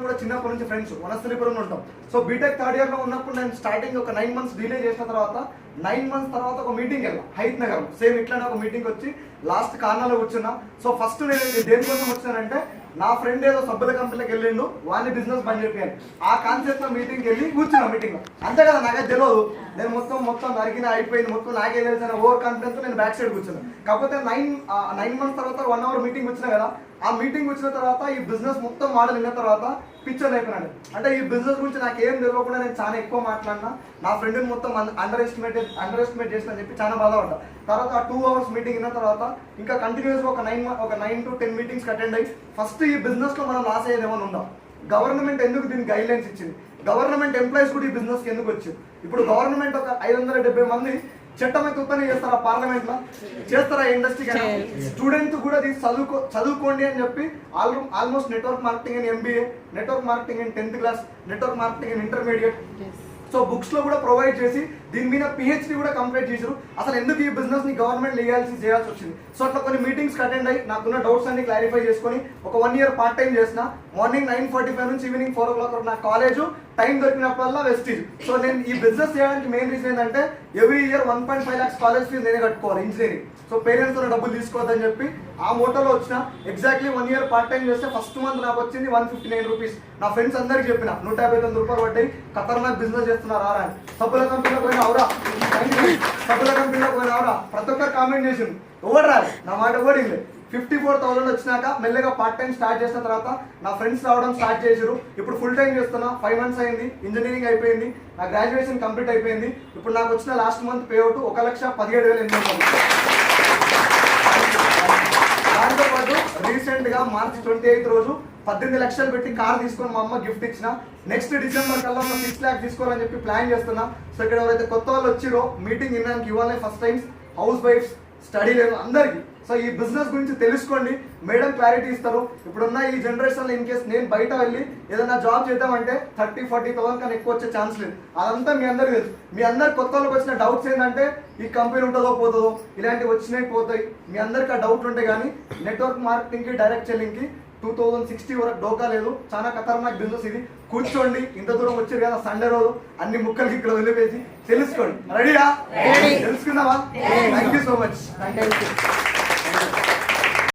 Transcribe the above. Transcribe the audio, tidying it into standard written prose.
కూడా చిన్నప్పటి నుంచి ఫ్రెండ్స్ వనస్థలిపురంలో ఉంటాం. సో బీటెక్ థర్డ్ ఇయర్ లో ఉన్నప్పుడు నేను స్టార్టింగ్ ఒక 9 months డిలే చేసిన తర్వాత 9 months తర్వాత ఒక మీటింగ్ వెళ్ళా హైత్ నగర్. సేమ్ ఇట్లానే ఒక మీటింగ్ వచ్చి లాస్ట్ కార్నర్లో కూర్చున్నా. సో ఫస్ట్ నేను దేనికోసం వచ్చానంటే నా ఫ్రెండ్ ఏదో సబ్బుల కంపెనీకి వెళ్ళిండు, వాడిని బిజినెస్ బంద్ చెప్పాను. ఆ కాన్సెప్ట్ లో మీటింగ్కి వెళ్ళి కూర్చున్నా మీటింగ్ లో. అంతే కదా, నాకైతే తెలియదు. నేను మొత్తం నరికిన అయిపోయింది, మొత్తం నాకే తెలిసిన ఓవర్ కాన్ఫిడెన్స్ నేను బ్యాక్ సైడ్ కూర్చున్నా. కాకపోతే 9 months తర్వాత 1 hour మీటింగ్ వచ్చినా కదా, ఆ మీటింగ్ వచ్చిన తర్వాత ఈ బిజినెస్ మొత్తం మోడల్ విన్న తర్వాత పిక్చర్ అయిపోయినాడు. అంటే ఈ బిజినెస్ గురించి నాకు ఏం తెలియకుండా నేను చాలా ఎక్కువ మాట్లాడినా, నా ఫ్రెండ్ని మొత్తం అండర్ ఎస్టిమేట్ చేసిన చెప్పి చాలా బాధపడ్డా. తర్వాత ఆ 2 hours మీటింగ్ విన్న తర్వాత ఇంకా కంటిన్యూస్గా ఒక 9 to 10 meetings అటెండ్ అయ్యి ఫస్ట్ ఈ బిజినెస్లో మనం లాస్ అయ్యేది ఏమైనా ఉందా, గవర్నమెంట్ ఎందుకు దీనికి గైడ్ లైన్స్ ఇచ్చింది, గవర్నమెంట్ ఎంప్లాయీస్ కూడా ఈ బిజినెస్కి ఎందుకు వచ్చింది. ఇప్పుడు గవర్నమెంట్ ఒక 570 మంది చట్టం అయితే ఉత్తనే చేస్తారా, పార్లమెంట్ లో చేస్తారా, ఇండస్ట్రీ కానీ స్టూడెంట్ కూడా తీసి చదువుకోండి అని చెప్పి almost network marketing and MBA, network marketing and 10th class, network marketing and intermediate. So books లో కూడా ప్రొవైడ్ చేసి దీని మీద PhD కూడా కంప్లీట్ చేశారు. అసలు ఎందుకు ఈ బిజినెస్ ని గవర్నమెంట్ చేయాల్సి వచ్చింది. సో అట్లా కొన్ని మీటింగ్స్ అటెండ్ అయ్యి నాకున్న డౌట్స్ అన్ని క్లారిఫై చేసుకొని ఒక 1 year పార్ట్ టైం చేసిన. మార్నింగ్ 9:45 నుంచి ఈవినింగ్ 4 o'clock నా కాలేజ్, టైం దొరికినప్పుడల్లా వెస్టీజ్. సో నేను ఈ బిజినెస్ చేయడానికి మెయిన్ రీజన్ ఏంటంటే every year 1.5 lakhs college fee నేనే కట్టుకోవాలి ఇంజనీరింగ్. సో పేరెంట్స్ తో డబ్బులు తీసుకోవద్దని చెప్పి ఆ మోటోలో వచ్చిన. ఎగ్జాక్ట్లీ 1 year పార్ట్ టైం చేస్తే ఫస్ట్ మంత్ నాకు వచ్చింది 159 rupees. నా ఫ్రెండ్స్ అందరికి చెప్పిన 159 రూపాయలు పడ్డాయి, ఖతర్నాక్ బిజినెస్ చేస్తున్నారు ఆరా అని. సబ్బుల కంపెనీలో పోయిన అవరా, సబ్బుల కంపెనీలో పోయిన అవరా, ప్రతి ఒక్కరు కామెంట్ చేసింది. ఎవరు రాదు, నా మాట కూడా ఇల్లే. 54,000 వచ్చినాక మెల్లగా పార్ట్ టైం స్టార్ట్ చేసిన తర్వాత నా ఫ్రెండ్స్ రావడం స్టార్ట్ చేశారు. ఇప్పుడు ఫుల్ టైం చేస్తున్నా. 5 months అయింది, ఇంజనీరింగ్ అయిపోయింది, నా గ్రాడ్యుయేషన్ కంప్లీట్ అయిపోయింది. ఇప్పుడు నాకు వచ్చిన లాస్ట్ మంత్ పే అవుట్ 1,17,800. దాంతోపాటు రీసెంట్ గా March 28 రోజు 18 లక్షలు పెట్టి కార్ తీసుకొని మా అమ్మ గిఫ్ట్ ఇచ్చిన. నెక్స్ట్ December కల్లా 6 lakhs తీసుకోవాలని చెప్పి ప్లాన్ చేస్తున్నా. సో ఇక్కడ ఎవరైతే కొత్త వాళ్ళు వచ్చిరో మీటింగ్ వినడానికి ఇవ్వాలి, ఫస్ట్ టైమ్స్, హౌస్ వైఫ్స్, స్టడీ లేదు అందరికి. సో ఈ బిజినెస్ గురించి తెలుసుకోండి, మేడం క్లారిటీ ఇస్తారు. ఇప్పుడున్న ఈ జనరేషన్లో ఇన్ కేస్ నేను బయట వెళ్ళి ఏదైనా జాబ్ చేద్దామంటే 30-40,000 కన్నా ఎక్కువ వచ్చే ఛాన్స్ లేదు. అదంతా మీ అందరికి తెలుసు. మీ అందరికి కొత్త వాళ్ళకి వచ్చిన డౌట్స్ ఏంటంటే ఈ కంపెనీ ఉంటుందో పోతుందో, ఇలాంటివి వచ్చినాయి పోతాయి, మీ అందరికి ఆ డౌట్ ఉంటాయి. కానీ నెట్వర్క్ మార్కెటింగ్కి, డైరెక్ట్ సెల్లింగ్కి 2060 వరకు డోకా లేదు. చాలా ఖతర్నాక్ బిజినెస్ ఇది. కూర్చోండి, ఇంత దూరం వచ్చారు కదా, సండే రోజు అన్ని ముక్కలకి ఇక్కడ వదిలిపేసి తెలుసుకోండి. రెడీయా? తెలుసుకుందామా? Thank you so much.